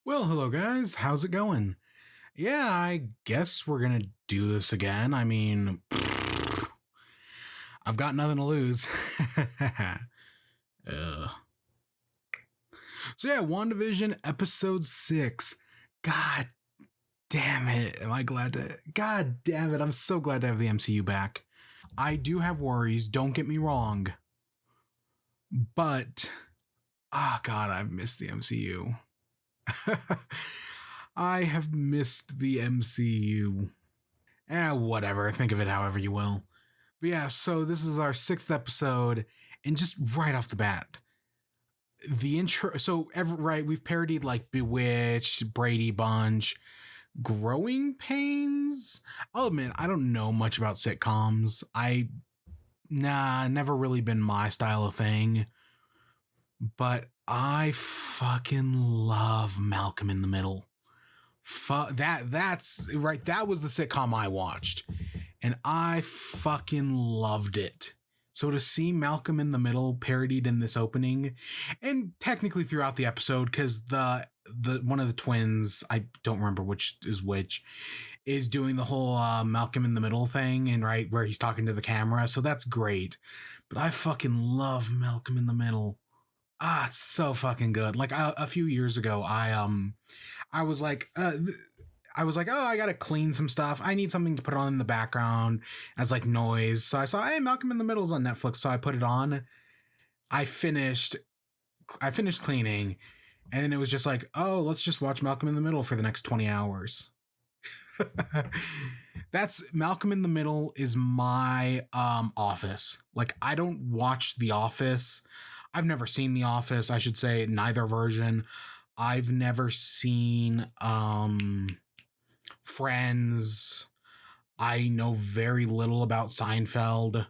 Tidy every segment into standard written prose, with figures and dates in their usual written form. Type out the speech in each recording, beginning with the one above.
Well, hello guys, how's it going? Yeah, I guess we're gonna do this again. I mean, I've got nothing to lose. uh. So yeah, WandaVision episode 6. God damn it. Am I glad to God damn it, I'm so glad to have the MCU back. I do have worries, don't get me wrong. But God, I've missed the MCU. I have missed the MCU. Whatever. Think of it however you will. But yeah, so this is our 6th episode, and just right off the bat, the intro. So, we've parodied like Bewitched, Brady Bunch, Growing Pains. I'll admit, I don't know much about sitcoms. Never really been my style of thing. But I fucking love Malcolm in the Middle. That's right. That was the sitcom I watched, and I fucking loved it. So to see Malcolm in the Middle parodied in this opening, and technically throughout the episode, because the one of the twins, I don't remember which is which, is doing the whole Malcolm in the Middle thing, and right where he's talking to the camera. So that's great. But I fucking love Malcolm in the Middle. It's so fucking good. Like a few years ago, I was like, oh, I gotta clean some stuff. I need something to put on in the background as like noise. So I saw, hey, Malcolm in the Middle's on Netflix. So I put it on. I finished cleaning, and then it was just like, oh, let's just watch Malcolm in the Middle for the next 20 hours. That's Malcolm in the Middle is my Office. Like, I don't watch The Office. I've never seen The Office, I should say, neither version. I've never seen Friends. I know very little about Seinfeld,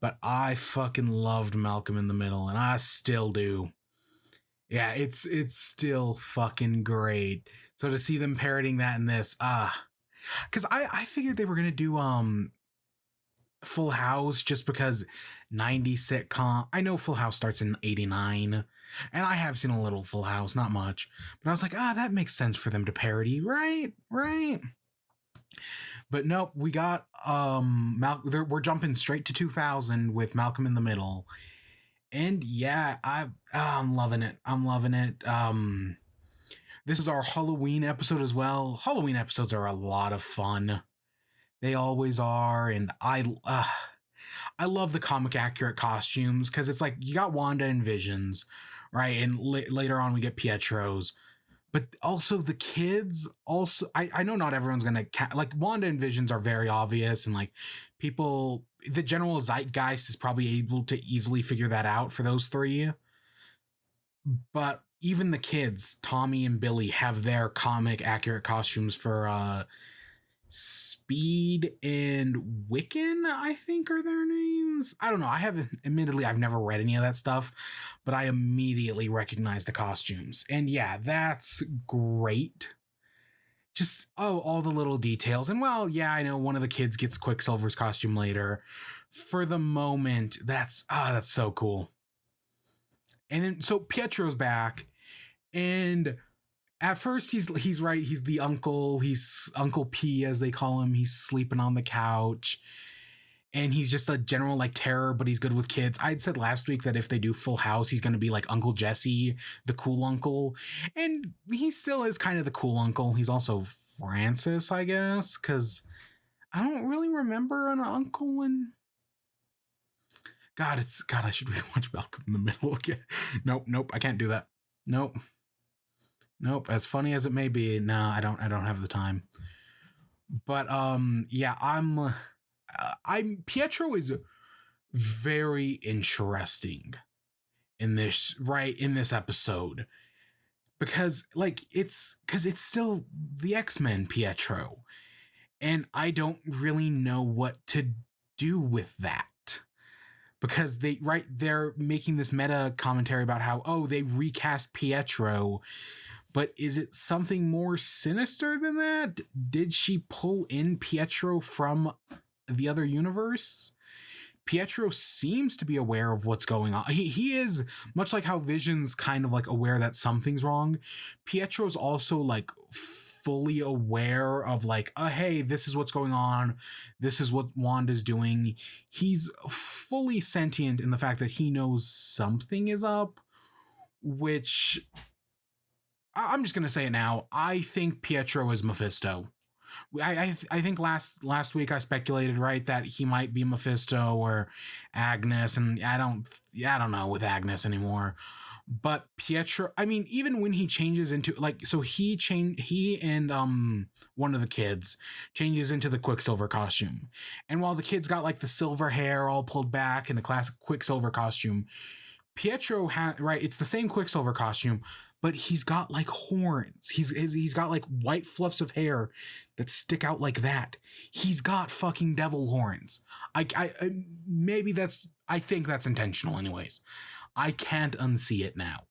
but I fucking loved Malcolm in the Middle, and I still do. Yeah, it's still fucking great. So to see them parroting that in this, because I figured they were gonna do Full House, just because 90s sitcom. I know Full House starts in 89, and I have seen a little Full House, not much, but I was like, that makes sense for them to parody, right? But nope, we got we're jumping straight to 2000 with Malcolm in the Middle, and yeah, I'm loving it. This is our Halloween episode as well. Halloween episodes are a lot of fun. They always are, and I love the comic accurate costumes, because it's like you got Wanda and Visions, right? And later on we get Pietro's, but also the kids. Also, I know not everyone's gonna like Wanda and Visions are very obvious, and like people, the general zeitgeist is probably able to easily figure that out for those three. But even the kids, Tommy and Billy, have their comic accurate costumes for Speed and Wiccan, I think are their names. I don't know. Admittedly, I've never read any of that stuff, but I immediately recognize the costumes. And yeah, that's great. Just, all the little details. And well, yeah, I know one of the kids gets Quicksilver's costume later. For the moment, that's so cool. And then, so Pietro's back, and at first he's right. He's the uncle. He's Uncle P, as they call him. He's sleeping on the couch, and he's just a general like terror, but he's good with kids. I'd said last week that if they do Full House, he's going to be like Uncle Jesse, the cool uncle. And he still is kind of the cool uncle. He's also Francis, I guess, because I don't really remember an uncle in... God, I should rewatch Malcolm in the Middle again. Nope, I can't do that. Nope. As funny as it may be, I don't have the time. But yeah, I'm Pietro is very interesting in this episode, because it's still the X-Men Pietro, and I don't really know what to do with that. Because they're making this meta commentary about how, they recast Pietro, but is it something more sinister than that? Did she pull in Pietro from the other universe? Pietro seems to be aware of what's going on. He is, much like how Vision's kind of like aware that something's wrong. Pietro's also like fully aware of like, hey, this is what's going on. This is what Wanda's doing. He's fully sentient in the fact that he knows something is up, which I'm just going to say it now. I think Pietro is Mephisto. I think last week I speculated, right, that he might be Mephisto or Agnes, and I don't know with Agnes anymore. But Pietro, I mean, even when he changes into like, so he and one of the kids changes into the Quicksilver costume, and while the kid's got like the silver hair all pulled back in the classic Quicksilver costume, Pietro right, it's the same Quicksilver costume, but he's got like horns. He's got like white fluffs of hair that stick out like that. He's got fucking devil horns. I I think that's intentional anyways. I can't unsee it now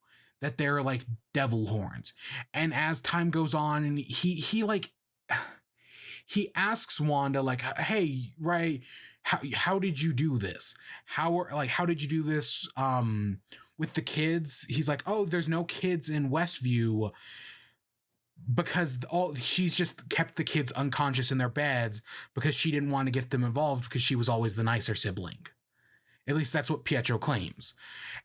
that they're like devil horns. And as time goes on, and he like he asks Wanda like, hey, right, how did you do this? How did you do this with the kids? He's like, oh, there's no kids in Westview because she's just kept the kids unconscious in their beds because she didn't want to get them involved because she was always the nicer sibling. At least that's what Pietro claims.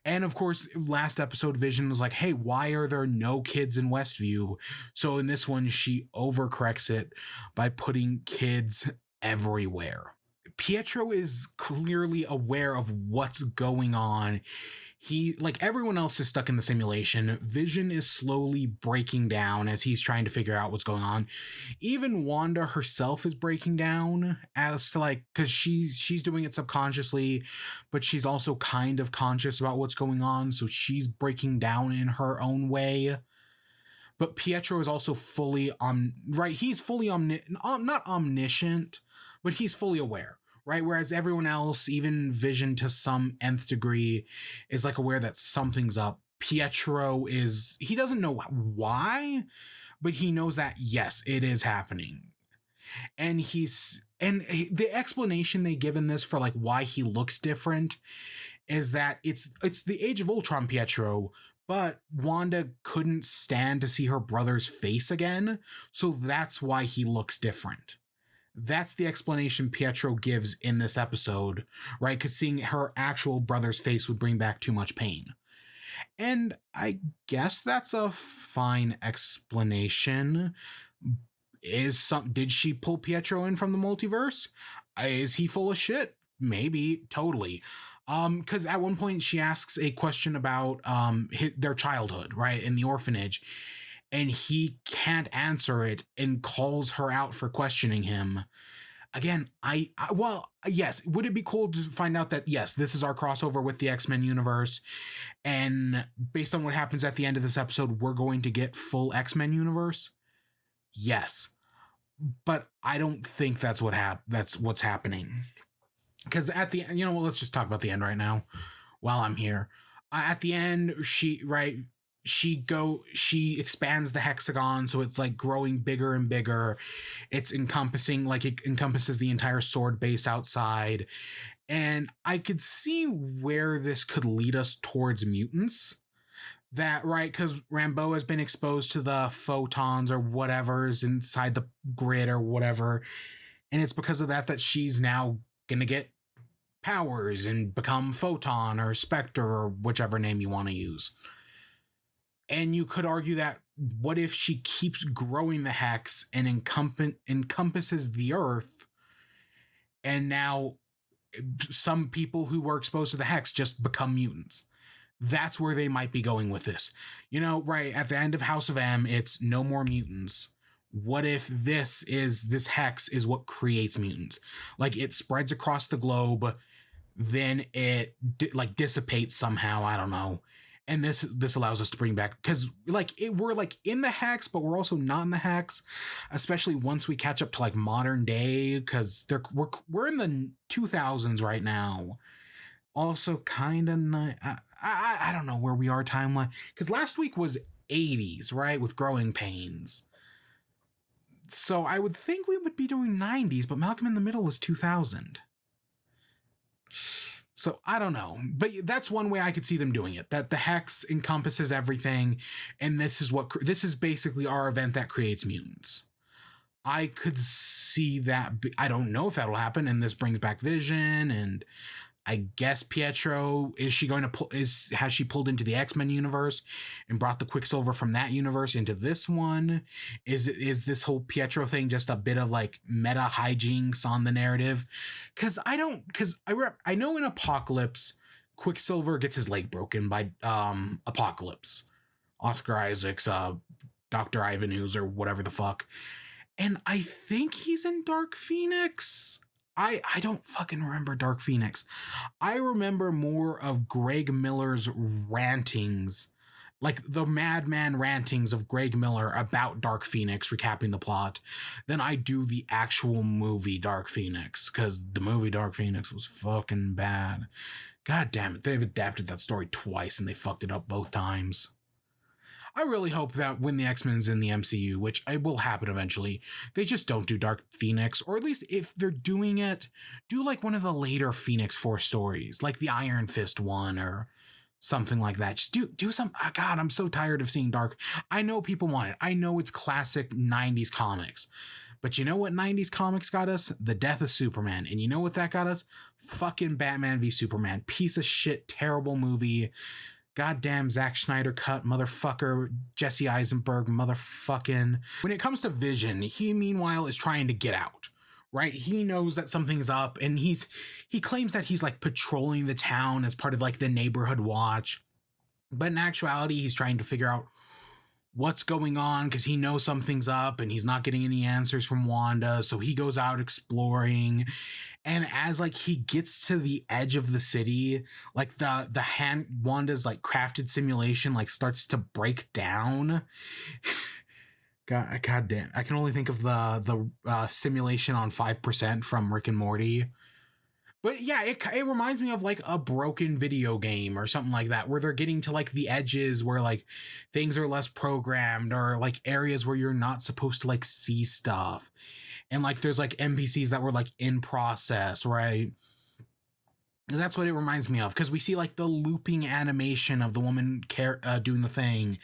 And of course, last episode, Vision was like, hey, why are there no kids in Westview? So in this one, she overcorrects it by putting kids everywhere. Pietro is clearly aware of what's going on. He, like everyone else, is stuck in the simulation. Vision is slowly breaking down as he's trying to figure out what's going on. Even Wanda herself is breaking down as to like, because she's doing it subconsciously, but she's also kind of conscious about what's going on, so she's breaking down in her own way. But Pietro is also fully right. He's fully not omniscient, but he's fully aware. Right, whereas everyone else, even Vision to some nth degree, is like aware that something's up. Pietro he doesn't know why, but he knows that yes, it is happening. And the explanation they give in this for like why he looks different is that it's the Age of Ultron Pietro, but Wanda couldn't stand to see her brother's face again, so that's why he looks different. That's the explanation Pietro gives in this episode, right? Because seeing her actual brother's face would bring back too much pain. And I guess that's a fine explanation. Did she pull Pietro in from the multiverse? Is he full of shit? Maybe, totally. Because at one point she asks a question about their childhood, right, in the orphanage, and he can't answer it and calls her out for questioning him. Again, well, yes, would it be cool to find out that, yes, this is our crossover with the X-Men universe, and based on what happens at the end of this episode, we're going to get full X-Men universe? Yes. But I don't think that's what's happening. Because at the end, let's just talk about the end right now while I'm here. At the end, she expands the hexagon, so it's like growing bigger and bigger. It encompasses the entire sword base outside. And I could see where this could lead us towards mutants. That, right, because Rambeau has been exposed to the photons or whatever's inside the grid or whatever. And it's because of that she's now going to get powers and become Photon or Spectre or whichever name you want to use. And you could argue that what if she keeps growing the hex and encompasses the Earth, and now some people who were exposed to the hex just become mutants? That's where they might be going with this. Right, at the end of House of M, it's no more mutants. What if this hex is what creates mutants? Like, it spreads across the globe, then it dissipates somehow, I don't know. And this allows us to bring back, because we're like in the hex, but we're also not in the hex, especially once we catch up to like modern day, because we're in the 2000s right now. Also, kind of I don't know where we are timeline, because last week was 80s, right, with Growing Pains. So I would think we would be doing 90s, but Malcolm in the Middle is 2000. So I don't know, but that's one way I could see them doing it. That the hex encompasses everything, and this is basically our event that creates mutants. I could see that. I don't know if that'll happen, and this brings back Vision, and I guess Pietro, is she going to pull? Has she pulled into the X-Men universe and brought the Quicksilver from that universe into this one? Is this whole Pietro thing just a bit of like meta hijinks on the narrative? Because I know in Apocalypse, Quicksilver gets his leg broken by Apocalypse, Oscar Isaac's Dr. Ivanhoe's or whatever the fuck, and I think he's in Dark Phoenix. I don't fucking remember Dark Phoenix. I remember more of Greg Miller's rantings, like the madman rantings of Greg Miller about Dark Phoenix, recapping the plot, than I do the actual movie Dark Phoenix, because the movie Dark Phoenix was fucking bad. God damn it, they've adapted that story twice and they fucked it up both times. I really hope that when the X-Men's in the MCU, which it will happen eventually, they just don't do Dark Phoenix, or at least if they're doing it, do like one of the later Phoenix Force stories, like the Iron Fist one or something like that. Just do some. Oh God, I'm so tired of seeing Dark. I know people want it. I know it's classic 90s comics. But you know what 90s comics got us? The death of Superman. And you know what that got us? Fucking Batman v Superman. Piece of shit, terrible movie. Goddamn Zack Snyder cut, motherfucker, Jesse Eisenberg, motherfucking. When it comes to Vision, he meanwhile is trying to get out, right? He knows that something's up, and he claims that he's like patrolling the town as part of like the neighborhood watch. But in actuality, he's trying to figure out what's going on because he knows something's up and he's not getting any answers from Wanda. So he goes out exploring. And as like he gets to the edge of the city, like the hand Wanda's like crafted simulation like starts to break down. God damn! I can only think of the simulation on 5% from Rick and Morty. But yeah, it reminds me of like a broken video game or something like that, where they're getting to like the edges where like things are less programmed, or like areas where you're not supposed to like see stuff. And like there's like NPCs that were like in process, right? And that's what it reminds me of, because we see like the looping animation of the woman doing the thing,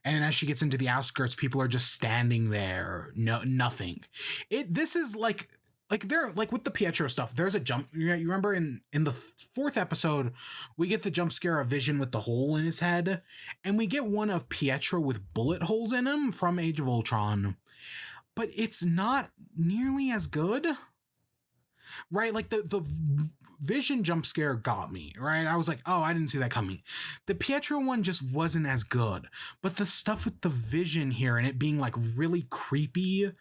and as she gets into the outskirts, people are just standing there, nothing. This is like they're like with the Pietro stuff. There's a jump. You remember in the 4th episode, we get the jump scare of Vision with the hole in his head, and we get one of Pietro with bullet holes in him from Age of Ultron. But it's not nearly as good, right? Like the Vision jump scare got me, right? I was like, oh, I didn't see that coming. The Pietro one just wasn't as good, but the stuff with the Vision here and it being like really creepy,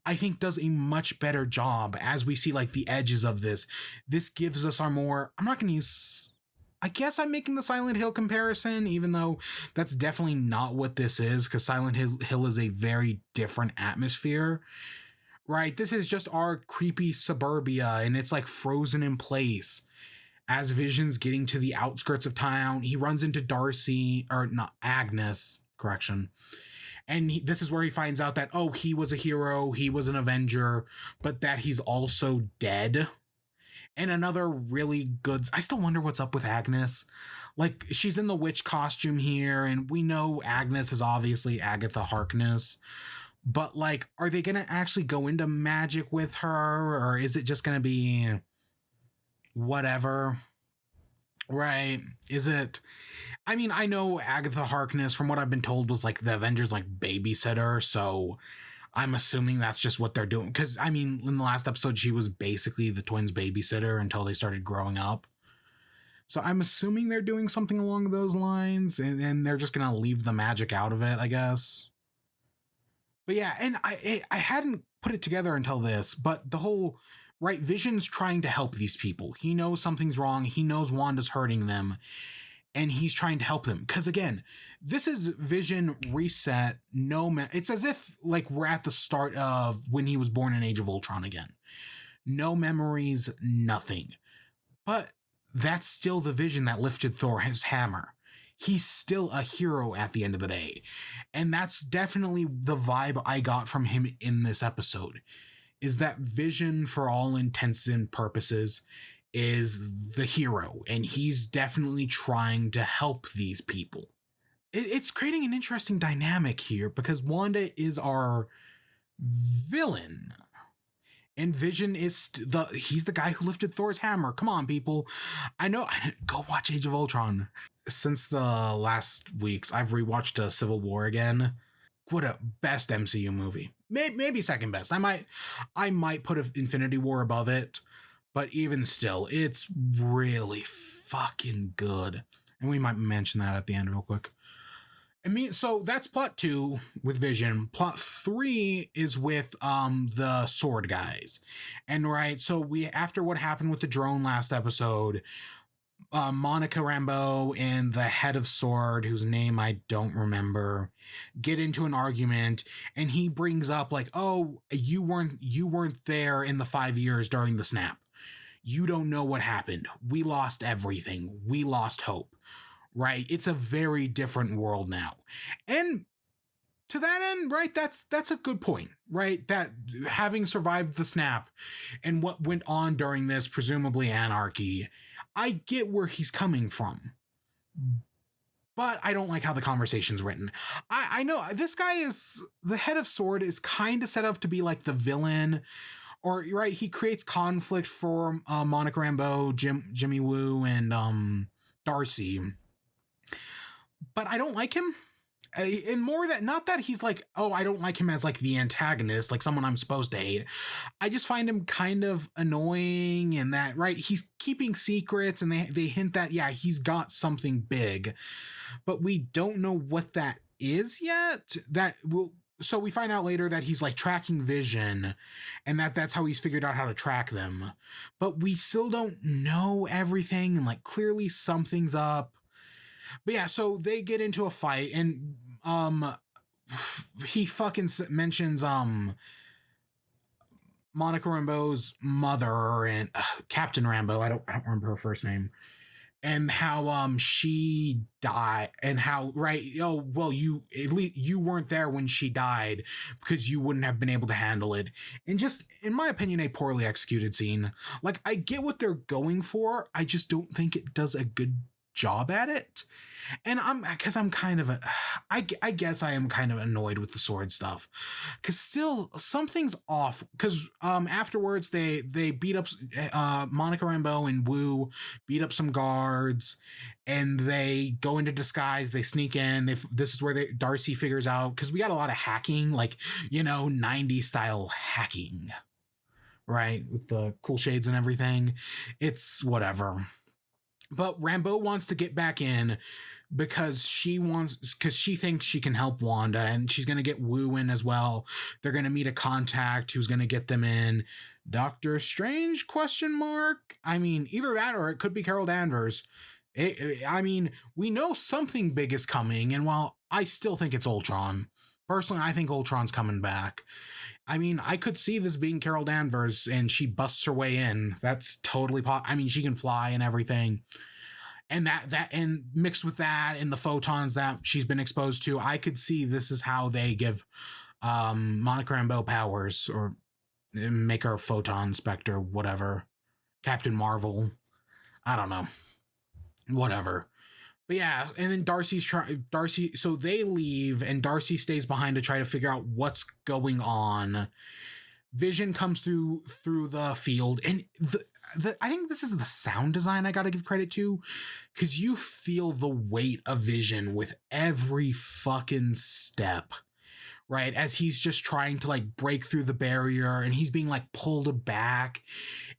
I think does a much better job as we see like the edges of this. This gives us our more, I'm not going to use, I guess I'm making the Silent Hill comparison, even though that's definitely not what this is, because Silent Hill is a very different atmosphere, right? This is just our creepy suburbia, and it's like frozen in place. As Vision's getting to the outskirts of town, he runs into Darcy, or not, Agnes, correction. And this is where he finds out that, oh, he was a hero, he was an Avenger, but that he's also dead. And another really good, I still wonder what's up with Agnes. Like, she's in the witch costume here, and we know Agnes is obviously Agatha Harkness. But, like, are they going to actually go into magic with her, or is it just going to be whatever? Right? Is it... I mean, I know Agatha Harkness, from what I've been told, was, like, the Avengers, like, babysitter, so... I'm assuming that's just what they're doing. Because, I mean, in the last episode, she was basically the twins' babysitter until they started growing up. So I'm assuming they're doing something along those lines, and they're just going to leave the magic out of it, I guess. But yeah, and I hadn't put it together until this, but the whole, right, Vision's trying to help these people. He knows something's wrong. He knows Wanda's hurting them. And he's trying to help them. Because again, this is Vision reset. It's as if like we're at the start of when he was born in Age of Ultron again. No memories, nothing. But that's still the Vision that lifted Thor's hammer. He's still a hero at the end of the day. And that's definitely the vibe I got from him in this episode. Is that Vision, for all intents and purposes, is the hero, and he's definitely trying to help these people. It's creating an interesting dynamic here because Wanda is our villain. And Vision is he's the guy who lifted Thor's hammer. Come on, people. I know. Go watch Age of Ultron. Since the last weeks, I've rewatched Civil War again. What a best MCU movie. Maybe second best. I might put Infinity War above it, but even still, it's really fucking good. And we might mention that at the end real quick. I mean, so that's plot 2 with Vision. Plot 3 is with the sword guys. And right, so after what happened with the drone last episode, Monica Rambeau and the head of sword, whose name I don't remember, get into an argument, and he brings up like, "Oh, you weren't there in the 5 years during the snap. You don't know what happened. We lost everything. We lost hope." Right? It's a very different world now. And to that end, right, that's a good point, right? That having survived the snap and what went on during this, presumably anarchy, I get where he's coming from. But I don't like how the conversation's written. I know this guy is the head of sword is kind of set up to be like the villain, or right, he creates conflict for Monica Rambeau, Jimmy Woo, and Darcy. But I don't like him. And more that, not that he's like, oh, I don't like him as like the antagonist, like someone I'm supposed to hate. I just find him kind of annoying, and that, right, he's keeping secrets, and they hint that, yeah, he's got something big, but we don't know what that is yet. So we find out later that he's like tracking Vision, and that's how he's figured out how to track them. But we still don't know everything, and like clearly something's up. But yeah, so they get into a fight, and he fucking mentions Monica Rambeau's mother and Captain Rambeau. I don't remember her first name, and how she died, and how, right, oh well, you at least you weren't there when she died because you wouldn't have been able to handle it. And just, in my opinion, a poorly executed scene. Like, I get what they're going for, I just don't think it does a good job at it. And I guess I am kind of annoyed with the sword stuff, because still something's off. Because afterwards they beat up Monica Rambeau and Wu beat up some guards, and they go into disguise. They sneak in. This is where Darcy figures out, because we got a lot of hacking, like, 90s style hacking, right, with the cool shades and everything. It's whatever. But Rambeau wants to get back in because she thinks she can help Wanda, and she's going to get Wu in as well. They're going to meet a contact who's going to get them in. Doctor Strange, question mark? I mean, either that or it could be Carol Danvers. We know something big is coming, and while I still think it's Ultron, personally, I think Ultron's coming back. I mean, I could see this being Carol Danvers, and she busts her way in. That's totally she can fly and everything. And and mixed with that and the photons that she's been exposed to, I could see this is how they give Monica Rambeau powers, or make her Photon Spectre, whatever. Captain Marvel. I don't know. Whatever. But yeah, and then Darcy, so they leave, and Darcy stays behind to try to figure out what's going on. Vision comes through the field, and I think this is the sound design I gotta give credit to, because you feel the weight of Vision with every fucking step, right? As he's just trying to like break through the barrier, and he's being like pulled back.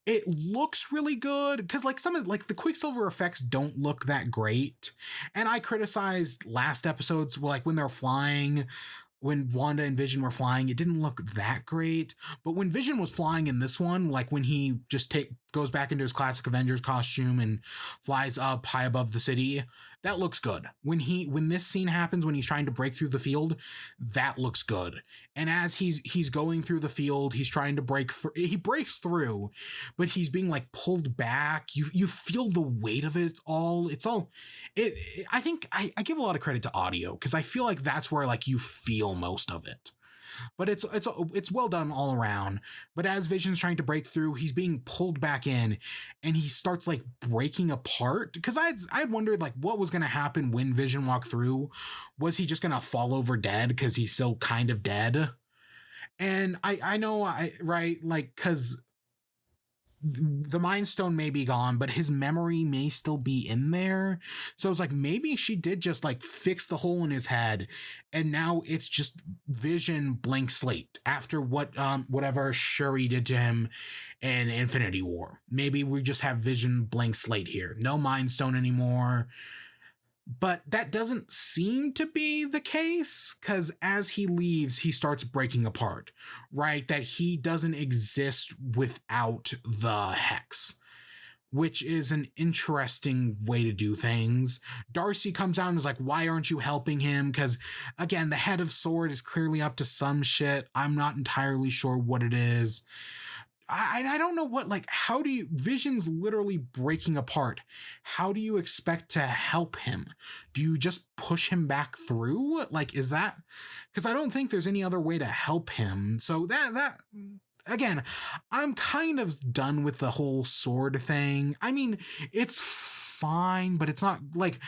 It looks really good, because like some of like the Quicksilver effects don't look that great, and I criticized last episodes, like when they're flying. When Wanda and Vision were flying, it didn't look that great. But when Vision was flying in this one, like when he just goes back into his classic Avengers costume and flies up high above the city, that looks good. When this scene happens, when he's trying to break through the field, that looks good. And as he's going through the field, he's trying to break through. He breaks through, but he's being like pulled back. You feel the weight of it. I think I give a lot of credit to audio, because I feel like that's where like you feel most of it. but it's well done all around. But as Vision's trying to break through, he's being pulled back in, and he starts like breaking apart. Because I'd wondered like what was gonna happen when Vision walked through. Was he just gonna fall over dead because he's still kind of dead? And I know right, like, because the Mind Stone may be gone, but his memory may still be in there. So it's like maybe she did just like fix the hole in his head, and now it's just Vision blank slate after whatever Shuri did to him in Infinity War. Maybe we just have Vision blank slate here, no Mind Stone anymore. But that doesn't seem to be the case, because as he leaves, he starts breaking apart, right? That he doesn't exist without the hex, which is an interesting way to do things. Darcy comes out and is like, why aren't you helping him? Because, again, the head of S.W.O.R.D. is clearly up to some shit. I'm not entirely sure what it is. I don't know what, like, how do you, Vision's literally breaking apart. How do you expect to help him? Do you just push him back through? Like, is that, because I don't think there's any other way to help him. So that, again, I'm kind of done with the whole S.W.O.R.D. thing. I mean, it's fine, but it's not like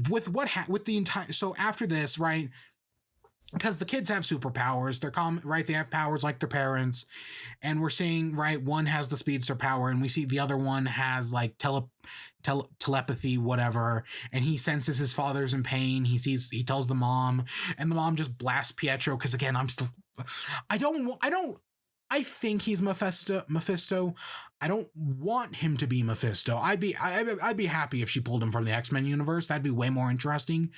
with with the entire, so after this, right? Because the kids have superpowers, they're right? They have powers like their parents, and we're seeing, right, one has the speedster power, and we see the other one has like telepathy, whatever, and he senses his father's in pain. He tells the mom, and the mom just blasts Pietro. Because again, I think he's Mephisto. I don't want him to be Mephisto. I'd be happy if she pulled him from the X-Men universe. That'd be way more interesting.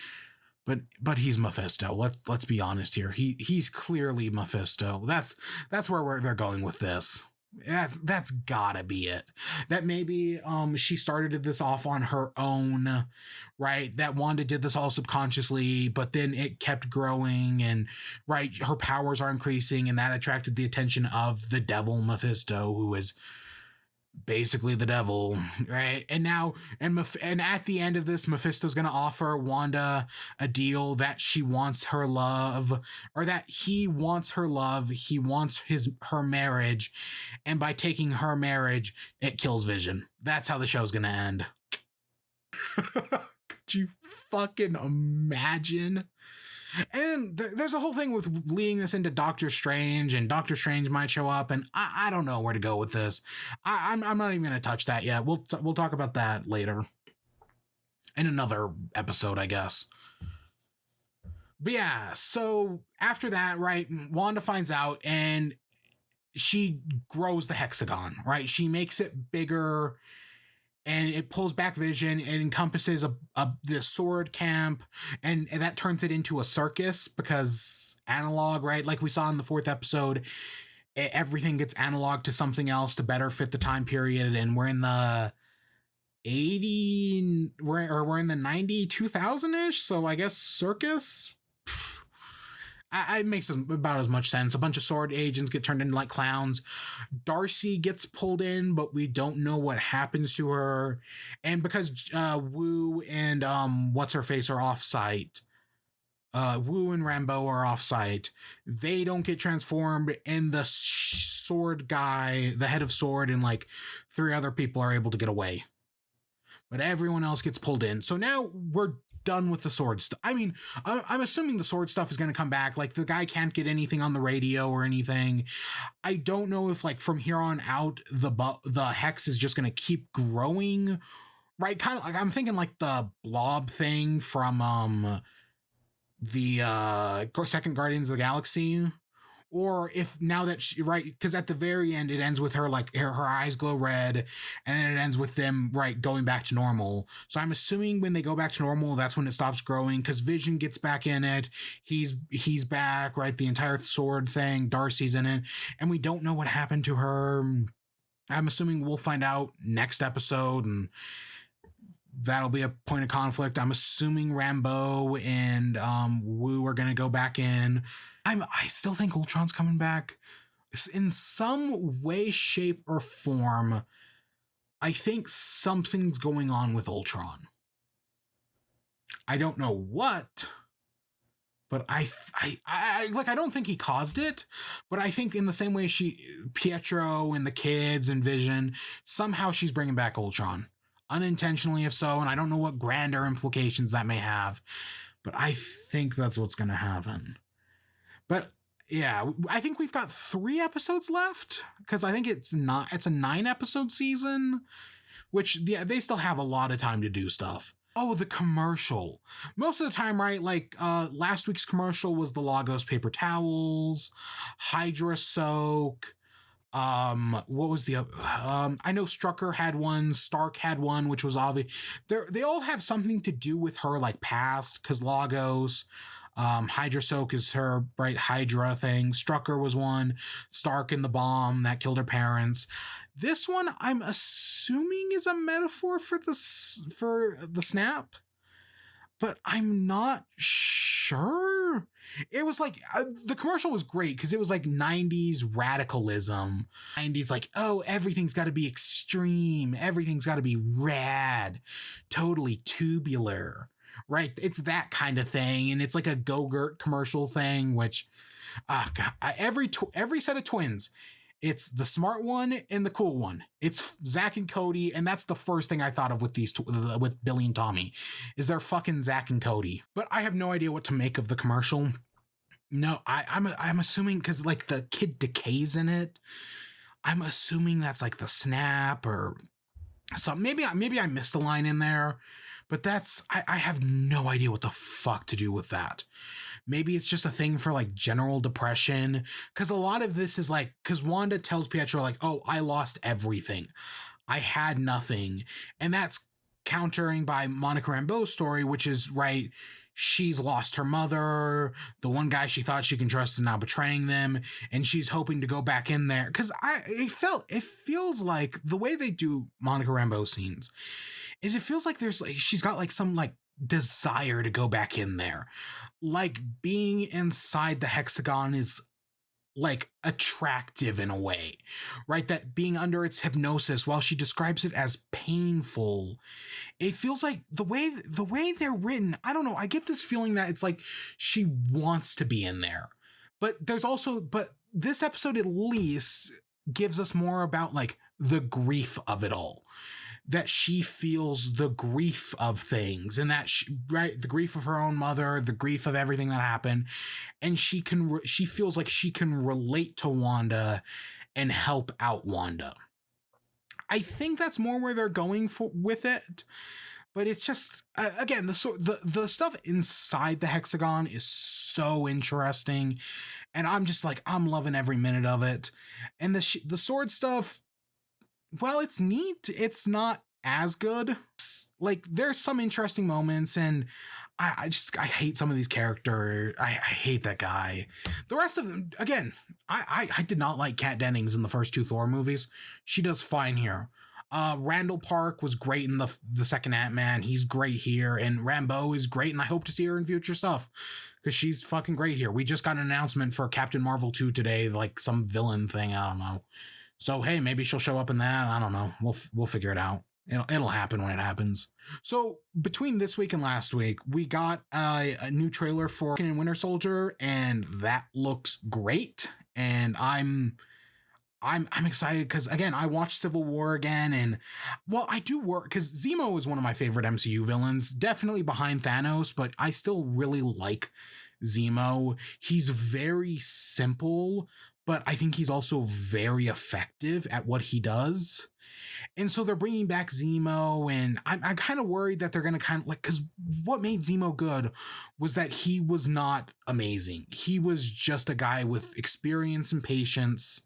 But he's Mephisto. Let's be honest here. He's clearly Mephisto. That's where they're going with this. That's gotta be it. That maybe she started this off on her own, right? That Wanda did this all subconsciously, but then it kept growing, and right, her powers are increasing, and that attracted the attention of the devil Mephisto, who is basically the devil, right? And now, and at the end of this, Mephisto's gonna offer Wanda a deal that she wants her love, or that he wants her love. He wants her marriage, and by taking her marriage, it kills Vision. That's how the show's gonna end. Could you fucking imagine? And there's a whole thing with leading this into Doctor Strange, and Doctor Strange might show up, and I don't know where to go with this. I'm not even going to touch that yet. We'll talk about that later in another episode, I guess. But yeah, so after that, right, Wanda finds out, and she grows the hexagon, right? She makes it bigger, and it pulls back Vision. It encompasses the S.W.O.R.D. camp, and that turns it into a circus, because analog, right? Like we saw in the 4th episode, everything gets analog to something else to better fit the time period, and we're in the 80, we're in the 90, 2000-ish, so I guess circus. It makes about as much sense. A bunch of S.W.O.R.D. agents get turned into like clowns. Darcy gets pulled in, but we don't know what happens to her. And because Wu and what's-her-face are off-site, Wu and Rambeau are off-site, they don't get transformed, and the S.W.O.R.D. guy, the head of S.W.O.R.D., and like 3 other people are able to get away. But everyone else gets pulled in. So now we're done with the S.W.O.R.D. stuff. I mean, I'm assuming the S.W.O.R.D. stuff is going to come back. Like, the guy can't get anything on the radio or anything. I don't know if, like, from here on out, the hex is just going to keep growing, right? Kind of like, I'm thinking like the blob thing from the second Guardians of the Galaxy. Or if now that she, right, because at the very end, it ends with her, like, her eyes glow red, and then it ends with them, right, going back to normal. So I'm assuming when they go back to normal, that's when it stops growing, because Vision gets back in it. He's back, right? The entire S.W.O.R.D. thing, Darcy's in it, and we don't know what happened to her. I'm assuming we'll find out next episode, and that'll be a point of conflict. I'm assuming Rambeau and Wu are going to go back in. I still think Ultron's coming back in some way, shape, or form. I think something's going on with Ultron. I don't know what, But I don't think he caused it, but I think in the same way Pietro and the kids and Vision, somehow she's bringing back Ultron. Unintentionally, if so, and I don't know what grander implications that may have, but I think that's what's going to happen. But yeah, I think we've got 3 episodes left, because I think it's a 9-episode season, which they still have a lot of time to do stuff. Oh, the commercial. Most of the time, right? Like last week's commercial was the Lagos paper towels, Hydra soak. What was the other? I know Strucker had one, Stark had one, which was obvious. They all have something to do with her, like past, because Lagos. Hydra soak is her bright Hydra thing. Strucker was one. Stark and the bomb that killed her parents. This one, I'm assuming, is a metaphor for the snap, but I'm not sure. It was like the commercial was great because it was like 90s radicalism. 90s like, oh, everything's got to be extreme, everything's got to be rad, totally tubular, right? It's that kind of thing, and it's like a Go-Gurt commercial thing, which God, every set of twins, it's the smart one and the cool one. It's Zach and Cody, and that's the first thing I thought of with with Billy and Tommy, is they're fucking Zach and Cody. But I have no idea what to make of the commercial. No, I'm assuming, because like the kid decays in it, I'm assuming that's like the snap or something. Maybe I missed a line in there, but I have no idea what the fuck to do with that. Maybe it's just a thing for like general depression, because a lot of this is like, because Wanda tells Pietro like, oh, I lost everything, I had nothing, and that's countering by Monica Rambeau's story, which is, right, she's lost her mother, the one guy she thought she can trust is now betraying them, and she's hoping to go back in there, because it feels like the way they do Monica Rambeau scenes is, it feels like there's like she's got like some like desire to go back in there, like being inside the hexagon is like attractive in a way, right? That being under its hypnosis, while she describes it as painful, it feels like the way they're written, I don't know, I get this feeling that it's like she wants to be in there. But this episode at least gives us more about like the grief of it all, that she feels the grief of things, and that the grief of her own mother, the grief of everything that happened, and she feels like she can relate to Wanda and help out Wanda. I think that's more where they're going with it, but it's just again, the stuff inside the hexagon is so interesting, and I'm just like, I'm loving every minute of it. And the sword stuff, well, it's neat, it's not as good. Like, there's some interesting moments, and I hate some of these characters. I hate that guy. The rest of them, again, I did not like Kat Dennings in the first 2 Thor movies. She does fine here. Randall Park was great in the second Ant-Man. He's great here, and Rambeau is great, and I hope to see her in future stuff, because she's fucking great here. We just got an announcement for Captain Marvel 2 today, like some villain thing, I don't know. So, hey, maybe she'll show up in that. I don't know. We'll figure it out. It'll happen when it happens. So between this week and last week, we got a new trailer for Falcon and Winter Soldier, and that looks great. And I'm excited because, again, I watched Civil War again, and well, I do work because Zemo is one of my favorite MCU villains, definitely behind Thanos, but I still really like Zemo. He's very simple, but I think he's also very effective at what he does. And so they're bringing back Zemo, and I'm kind of worried that they're going to kind of like, because what made Zemo good was that he was not amazing. He was just a guy with experience and patience,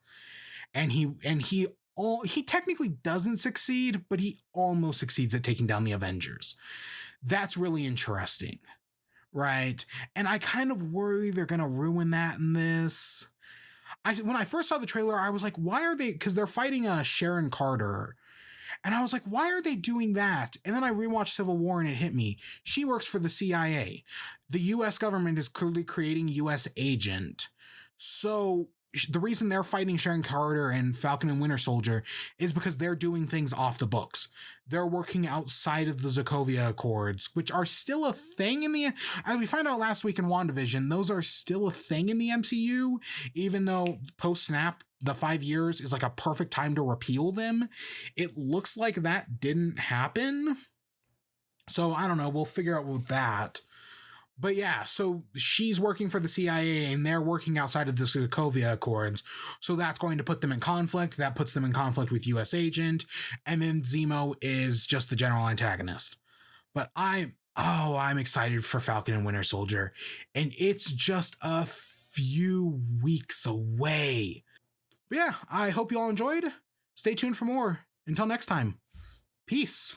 and he technically doesn't succeed, but he almost succeeds at taking down the Avengers. That's really interesting, right? And I kind of worry they're going to ruin that in this. When I first saw the trailer, I was like, why are they, because they're fighting Sharon Carter, and I was like, why are they doing that? And then I rewatched Civil War, and it hit me. She works for the CIA. The US government is clearly creating US agent. So the reason they're fighting Sharon Carter and Falcon and Winter Soldier is because they're doing things off the books. They're working outside of the Sokovia Accords, which are still a thing in the, as we found out last week in WandaVision, those are still a thing in the MCU, even though post-snap, the 5 years is like a perfect time to repeal them. It looks like that didn't happen. So I don't know, we'll figure out with that. But yeah, so she's working for the CIA and they're working outside of the Sokovia Accords. So that's going to put them in conflict. That puts them in conflict with US Agent. And then Zemo is just the general antagonist. But I'm excited for Falcon and Winter Soldier. And it's just a few weeks away. But yeah, I hope you all enjoyed. Stay tuned for more. Until next time, peace.